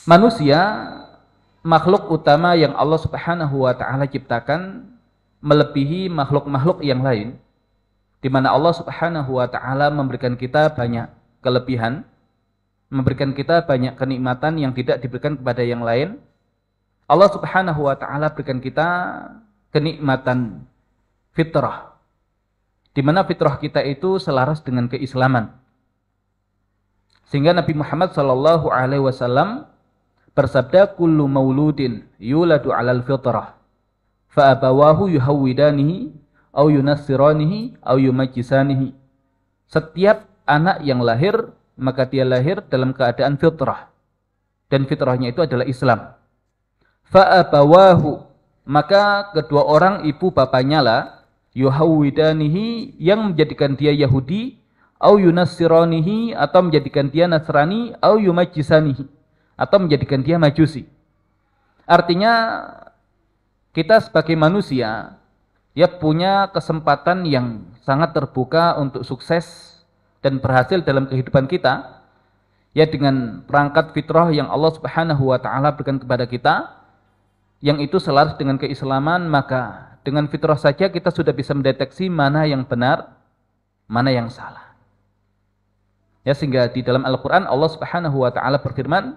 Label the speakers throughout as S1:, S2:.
S1: Manusia makhluk utama yang Allah Subhanahu wa taala ciptakan melebihi makhluk-makhluk yang lain, di mana Allah Subhanahu wa taala memberikan kita banyak kelebihan, memberikan kita banyak kenikmatan yang tidak diberikan kepada yang lain. Allah Subhanahu wa taala berikan kita kenikmatan fitrah, di mana fitrah kita itu selaras dengan keislaman. Sehingga Nabi Muhammad sallallahu alaihi wasallam bersabda, kullu mauludin yuladu 'alal fitrah fa abawahu yuhawwidanihi aw yunassiranihi aw yumajjisanihi. Setiap anak yang lahir, maka dia lahir dalam keadaan fitrah, dan fitrahnya itu adalah Islam. Fa abawahu, maka kedua orang ibu bapaknya lah, yuhawwidanihi, yang menjadikan dia Yahudi, au yunassiranihi, atau menjadikan dia Nasrani, au yumajjisanihi, atau menjadikan dia Majusi. Artinya kita sebagai manusia ya punya kesempatan yang sangat terbuka untuk sukses dan berhasil dalam kehidupan kita ya dengan perangkat fitrah yang Allah Subhanahu wa taala berikan kepada kita, yang itu selaras dengan keislaman. Maka dengan fitrah saja kita sudah bisa mendeteksi mana yang benar, mana yang salah. Ya, sehingga di dalam Al-Qur'an Allah Subhanahu wa taala berfirman,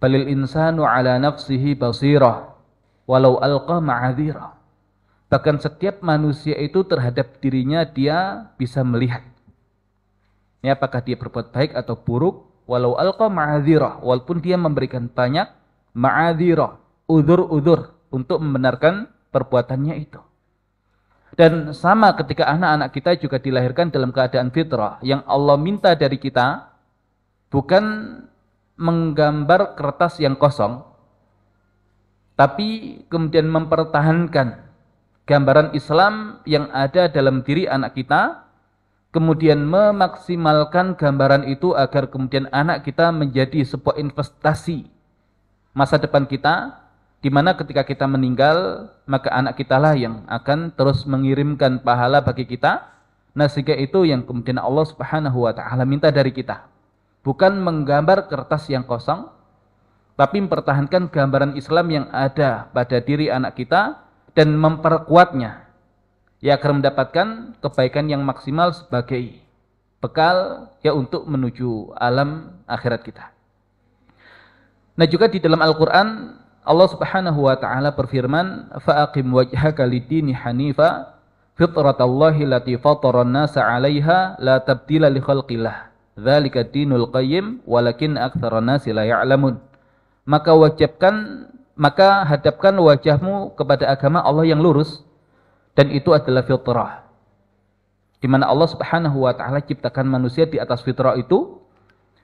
S1: balil insanu ala nafsihi basirah walau alqa ma'adzirah. Bahkan setiap manusia itu terhadap dirinya dia bisa melihat, ya, apakah dia berbuat baik atau buruk, walau alqa ma'adzirah, walaupun dia memberikan banyak ma'adzirah, udzur-udzur untuk membenarkan perbuatannya itu. Dan sama ketika anak-anak kita juga dilahirkan dalam keadaan fitrah, yang Allah minta dari kita bukan menggambar kertas yang kosong, tapi kemudian mempertahankan gambaran Islam yang ada dalam diri anak kita, kemudian memaksimalkan gambaran itu agar kemudian anak kita menjadi sebuah investasi masa depan kita, di mana ketika kita meninggal, maka anak kita lah yang akan terus mengirimkan pahala bagi kita. Nah, sehingga itu yang kemudian Allah Subhanahu wa taala minta dari kita. Bukan menggambar kertas yang kosong, tapi mempertahankan gambaran Islam yang ada pada diri anak kita dan memperkuatnya, ya, agar mendapatkan kebaikan yang maksimal sebagai bekal ya untuk menuju alam akhirat kita. Nah, juga di dalam Al-Qur'an Allah Subhanahu wa taala berfirman, fa'aqim wajhaka lid-dini hanifa fitratallahi allati fataran nasa 'alaiha la tabdila li khalqillah dzalika dinul qayyim walakin aktsaran nasi la ya'lamun. Maka hadapkan wajahmu kepada agama Allah yang lurus, dan itu adalah fitrah, di mana Allah Subhanahu wa taala ciptakan manusia di atas fitrah itu.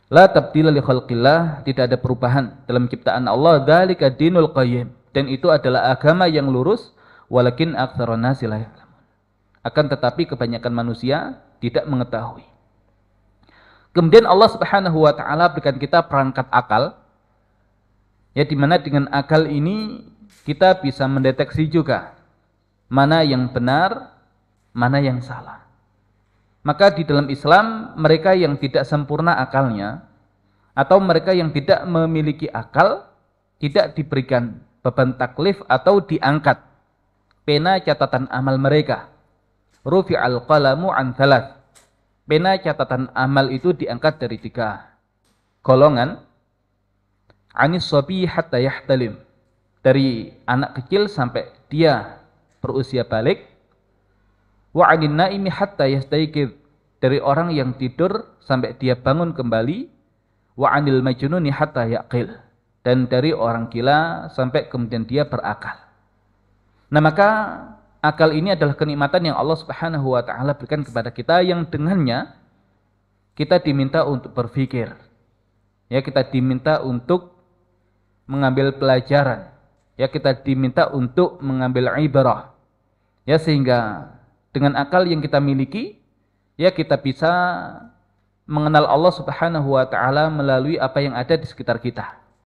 S1: La tabdila li khalqillah, tidak ada perubahan dalam ciptaan Allah. Dzalika dinul qayyim, dan itu adalah agama yang lurus. Walakin aktsarun nasi la ya'lamun, akan tetapi kebanyakan manusia tidak mengetahui. Kemudian Allah Subhanahu wa taala berikan kita perangkat akal, ya, di mana dengan akal ini kita bisa mendeteksi juga mana yang benar, mana yang salah. Maka di dalam Islam, mereka yang tidak sempurna akalnya, atau mereka yang tidak memiliki akal, tidak diberikan beban taklif atau diangkat pena catatan amal mereka. Rufi'al qalamu an thalath. Pena catatan amal itu diangkat dari 3 golongan. Anis sabi hatta yahtalim, dari anak kecil sampai dia berusia balik. Wa 'anil naimi hatta yastayqidh, dari orang yang tidur sampai dia bangun kembali. Wa 'anil majnuni hatta yaqil, dan dari orang gila sampai kemudian dia berakal. Nah, maka akal ini adalah kenikmatan yang Allah Subhanahu wa taala berikan kepada kita, yang dengannya kita diminta untuk berpikir. Ya, kita diminta untuk mengambil pelajaran. Ya, kita diminta untuk mengambil ibrah. Ya, sehingga dengan akal yang kita miliki, ya, kita bisa mengenal Allah Subhanahu wa taala melalui apa yang ada di sekitar kita.